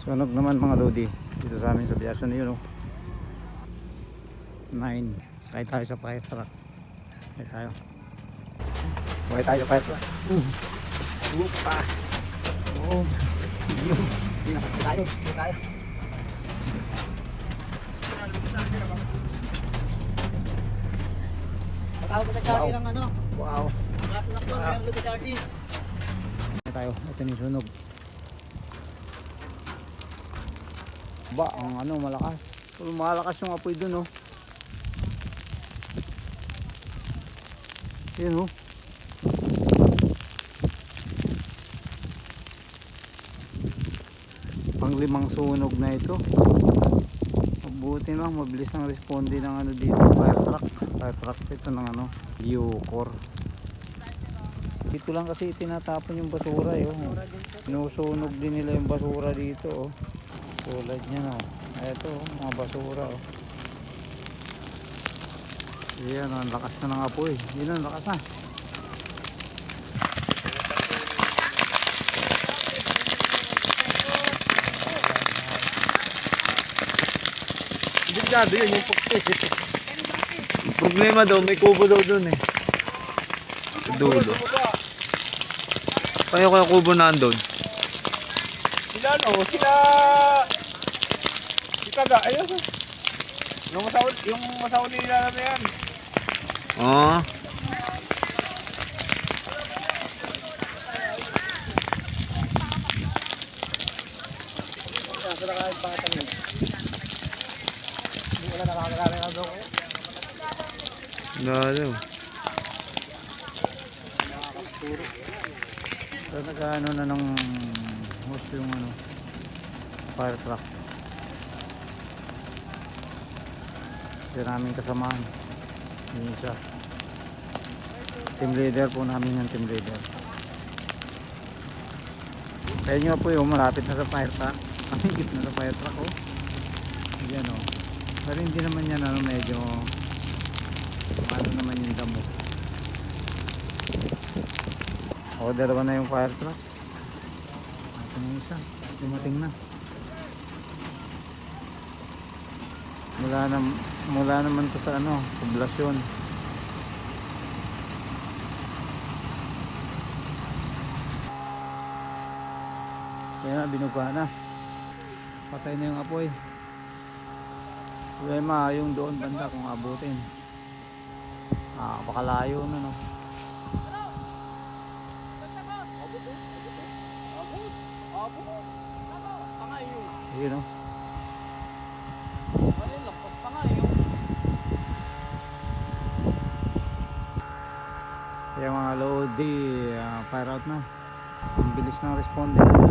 Sunog naman mga lodi dito sa amin sa Biasan yun, oh. 9. Sakay tayo sa fire truck. Sakay tayo. Sakay tayo sa fire truck. Upa. Oh. Pinakasya tayo. Tayo. Patawag ko sa Charlie ng ano. Wow. Nakatulak lang ng lupa Charlie. Sakay tayo. Ito yung sunog. Ba, ang ano, malakas. Malakas yung apoy dun, oh. Yun, oh. Pang-5 sunog na ito. Mabuti lang, mabilis ang responde ng ano dito, fire truck ito ng ano, Ucor. Dito lang kasi tinatapon yung basura, eh, oh. Sinusunog din nila yung basura dito, oh. Tulad niyan, oh. Ito, oh, mga basura, oh. Yan, ang lakas na ng apoy. Yun, ang lakas na. Delikado yun yung pukti. Problema daw, may kubo daw dun, eh. Dulo. Paano kaya kubo nandun? Sila ano, sila... Ikaga, ayun. Yung masaon nila na yan. Oo. Wala nakakagaling na doon. Lalo. So nag-ano na ng hose yung ano, fire truck. Ito namin kasamahan. Yun siya. Team leader po namin yung team leader. Kaya nyo po yung malapit na sa fire truck. Ang higit na sa fire truck, oh. Yan, oh. Pero hindi naman yan ano, medyo ano naman yung damo. O, dalawa na yung fire truck. Ito na yung isa. Dumating na. Mula naman to sa ano, poblasyon. Kaya na, binuga na. Patay na yung apoy. Problema yung doon banda kung abutin. Baka layo na, no. Yun, no. Kaya mga lodi, fire out na. Ang bilis ng responde, no.